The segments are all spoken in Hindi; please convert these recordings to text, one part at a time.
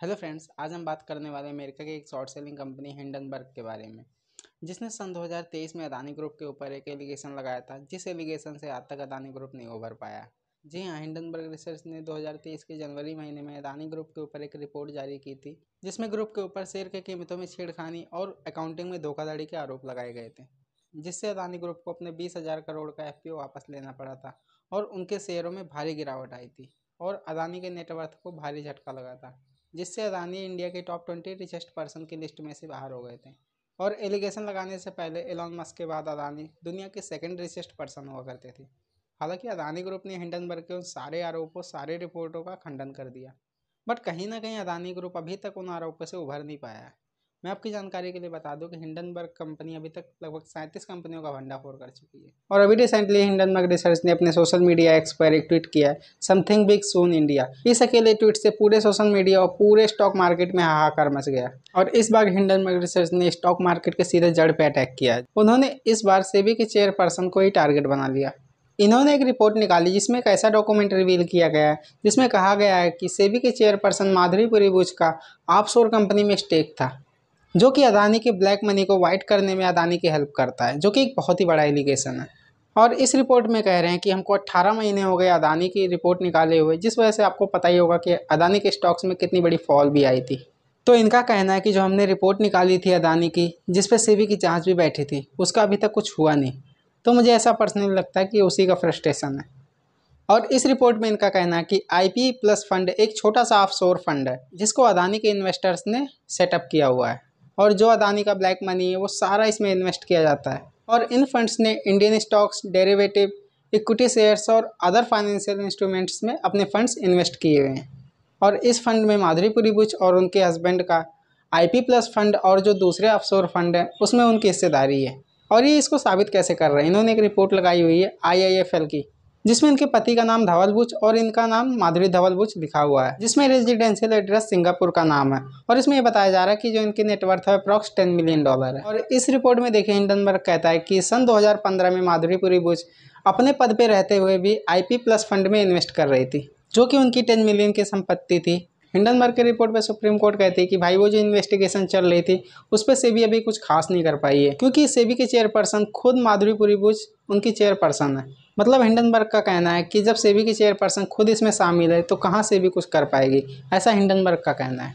हेलो फ्रेंड्स, आज हम बात करने वाले हैं अमेरिका की एक शॉर्ट सेलिंग कंपनी हिंडनबर्ग के बारे में, जिसने सन 2023 में अदानी ग्रुप के ऊपर एक एलिगेशन लगाया था, जिस एलिगेशन से आज तक अदानी ग्रुप नहीं उभर पाया। जी हाँ, हिंडनबर्ग रिसर्च ने 2023 के जनवरी महीने में अदानी ग्रुप के ऊपर एक रिपोर्ट जारी की थी, जिसमें ग्रुप के ऊपर शेयर की कीमतों में छेड़खानी और अकाउंटिंग में धोखाधड़ी के आरोप लगाए गए थे, जिससे अदानी ग्रुप को अपने 20,000 करोड़ का एफपीओ वापस लेना पड़ा था और उनके शेयरों में भारी गिरावट आई थी और अदानी के नेटवर्थ को भारी झटका लगा था, जिससे अदानी इंडिया के टॉप 20 रिचेस्ट पर्सन की लिस्ट में से बाहर हो गए थे। और एलिगेशन लगाने से पहले एलॉन मस्क के बाद अदानी दुनिया के सेकंड रिचेस्ट पर्सन हुआ करते थे। हालांकि अदानी ग्रुप ने हिंडनबर्ग के उन सारे आरोपों सारे रिपोर्टों का खंडन कर दिया, बट कहीं ना कहीं अदानी ग्रुप अभी तक उन आरोपों से उभर नहीं पाया है। मैं आपकी जानकारी के लिए बता दूं कि हिंडनबर्ग कंपनी अभी तक लगभग 37 कंपनियों का भंडाफोड़ कर चुकी है। और अभी रिसेंटली हिंडनबर्ग रिसर्च ने अपने सोशल मीडिया एक्स पर एक ट्वीट किया है, समथिंग बिग सून इंडिया। इस अकेले ट्वीट से पूरे सोशल मीडिया और पूरे स्टॉक मार्केट में हाहाकार मच गया। और इस बार हिंडनबर्ग रिसर्च ने स्टॉक मार्केट के सीधे जड़ पे अटैक किया है। उन्होंने इस बार सेबी के चेयरपर्सन को ही टारगेट बना लिया। इन्होंने एक रिपोर्ट निकाली जिसमें एक ऐसा डॉक्यूमेंट रिवील किया गया है जिसमें कहा गया है कि सेबी के चेयरपर्सन माधुरी पुरीबुच का ऑफशोर कंपनी में स्टेक था, जो कि अदानी के ब्लैक मनी को वाइट करने में अदानी की हेल्प करता है, जो कि एक बहुत ही बड़ा एलिगेशन है। और इस रिपोर्ट में कह रहे हैं कि हमको 18 महीने हो गए अदानी की रिपोर्ट निकाले हुए, जिस वजह से आपको पता ही होगा कि अदानी के स्टॉक्स में कितनी बड़ी फॉल भी आई थी। तो इनका कहना है कि जो हमने रिपोर्ट निकाली थी अदानी की, जिस पर सेबी की जांच भी बैठी थी, उसका अभी तक कुछ हुआ नहीं। तो मुझे ऐसा पर्सनली लगता है कि उसी का फ्रस्ट्रेशन है। और इस रिपोर्ट में इनका कहना है कि आईपी प्लस फंड एक छोटा सा ऑफशोर फंड है जिसको अदानी के इन्वेस्टर्स ने सेटअप किया हुआ है, और जो अदानी का ब्लैक मनी है वो सारा इसमें इन्वेस्ट किया जाता है। और इन फंड्स ने Indian stocks, derivative, equity shares और अदर फाइनेंशियल इंस्ट्रूमेंट्स में अपने फंड्स इन्वेस्ट किए हुए हैं। और इस फंड में माधुरी पुरीबुच और उनके हस्बैंड का आईपी प्लस फंड और जो दूसरे ऑफशोर फंड है उसमें उनकी हिस्सेदारी है। और ये इसको साबित कैसे कर रहे हैं, इन्होंने एक रिपोर्ट लगाई हुई है IIFL की, जिसमें इनके पति का नाम धवल बुच और इनका नाम माधुरी धवल बुच लिखा हुआ है, जिसमें रेजिडेंशियल एड्रेस सिंगापुर का नाम है। और इसमें ये बताया जा रहा है कि जो इनकी नेटवर्थ है अप्रॉक्स $10 मिलियन है। और इस रिपोर्ट में देखिए, हिंडनबर्ग कहता है कि सन 2015 में माधुरी पुरीबुच अपने पद पे रहते हुए भी आईपी प्लस फंड में इन्वेस्ट कर रही थी, जो कि उनकी 10 मिलियन की संपत्ति थी। हिंडनबर्ग के रिपोर्ट पे सुप्रीम कोर्ट कहती है कि भाई वो जो इन्वेस्टिगेशन चल रही थी उस पर सेबी अभी कुछ खास नहीं कर पाई है, क्योंकि सेबी के चेयरपर्सन खुद माधुरी पुरीबुच उनकी चेयरपर्सन है। मतलब हिंडनबर्ग का कहना है कि जब सेबी की चेयरपर्सन खुद इसमें शामिल है तो कहाँ सेबी कुछ कर पाएगी, ऐसा हिंडनबर्ग का कहना है।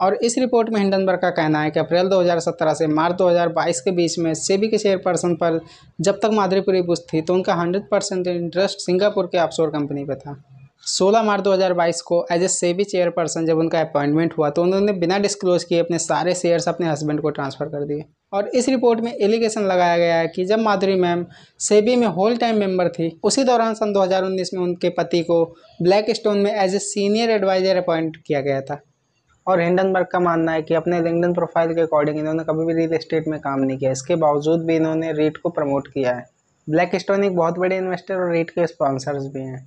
और इस रिपोर्ट में हिंडनबर्ग का कहना है कि अप्रैल 2017 से मार्च 2022 के बीच में सेबी के चेयरपर्सन पर जब तक माधुरी पुरीबुच थी तो उनका 100% इंटरेस्ट सिंगापुर के ऑफशोर कंपनी पर था। 16 मार्च 2022 को एज ए सेबी चेयरपर्सन जब उनका अपॉइंटमेंट हुआ तो उन्होंने बिना डिस्क्लोज किए अपने सारे शेयर्स अपने हस्बैंड को ट्रांसफ़र कर दिए। और इस रिपोर्ट में एलिगेशन लगाया गया है कि जब माधुरी मैम सेबी में होल टाइम मेंबर थी, उसी दौरान सन 2019 में उनके पति को ब्लैक स्टोन में as a senior advisor appoint किया गया था। और हिंडनबर्ग का मानना है कि अपने लिंक्डइन प्रोफाइल के अकॉर्डिंग इन्होंने कभी भी रियल एस्टेट में काम नहीं किया, इसके बावजूद भी इन्होंने रीट को प्रमोट किया है। ब्लैक स्टोन एक बहुत बड़े इन्वेस्टर और रीट के स्पॉन्सर्स भी हैं।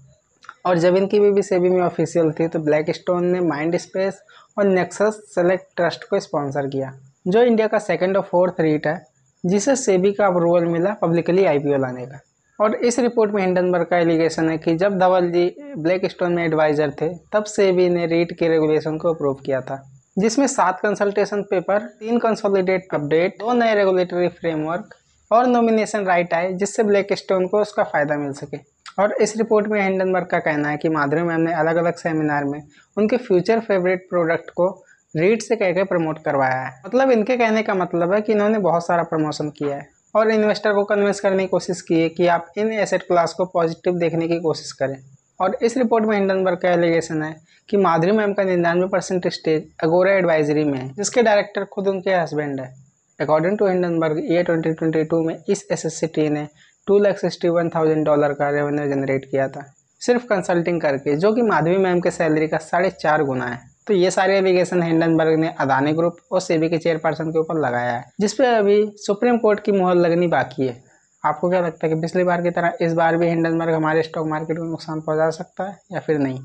और जब इनकी बीवी सेबी में ऑफिशियल थी तो ब्लैक स्टोन ने माइंड स्पेस और नेक्सस सेलेक्ट ट्रस्ट को स्पॉन्सर किया, जो इंडिया का सेकंड और फोर्थ रीट है जिसे सेबी का अप्रूवल मिला पब्लिकली IPO लाने का। और इस रिपोर्ट में हिंडनबर्ग का एलिगेशन है कि जब धवल जी ब्लैक स्टोन में एडवाइजर थे तब सेबी ने रीट के रेगुलेशन को अप्रूव किया था, जिसमें 7 कंसल्टेशन पेपर, 3 कंसोलिडेट अपडेट, 2 नए रेगुलेटरी फ्रेमवर्क और नॉमिनेशन राइट आए, जिससे ब्लैक स्टोन को उसका फ़ायदा मिल सके। और इस रिपोर्ट में हिंडनबर्ग का कहना है कि माधुरी मैम ने अलग अलग सेमिनार में उनके फ्यूचर फेवरेट प्रोडक्ट को रीट से कह के प्रमोट करवाया है। मतलब इनके कहने का मतलब है कि इन्होंने बहुत सारा प्रमोशन किया है और इन्वेस्टर को कन्विंस करने की कोशिश की है कि आप इन एसेट क्लास को पॉजिटिव देखने की कोशिश करें। और इस रिपोर्ट में हिंडनबर्ग का एलिगेशन है कि माधुरी मैम का 99% स्टेज अगोरा एडवाइजरी में है, जिसके डायरेक्टर खुद उनके हस्बैंड है। अकॉर्डिंग टू हिंडनबर्ग, ये 2022 में इस SSCT ने $261,000 का रेवेन्यू जनरेट किया था, सिर्फ कंसल्टिंग करके, जो कि माधवी मैम के सैलरी का 4.5 गुना है। तो ये सारे एलिगेशन हिंडनबर्ग ने अदानी ग्रुप और सेबी के चेयरपर्सन के ऊपर लगाया है, जिसपे अभी सुप्रीम कोर्ट की मुहर लगनी बाकी है। आपको क्या लगता है कि पिछली बार की तरह इस बार भी हिंडनबर्ग हमारे स्टॉक मार्केट को नुकसान पहुंचा सकता है या फिर नहीं?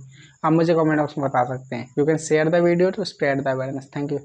आप मुझे कमेंट बॉक्स में बता सकते हैं। You can share the video to spread the awareness. Thank you.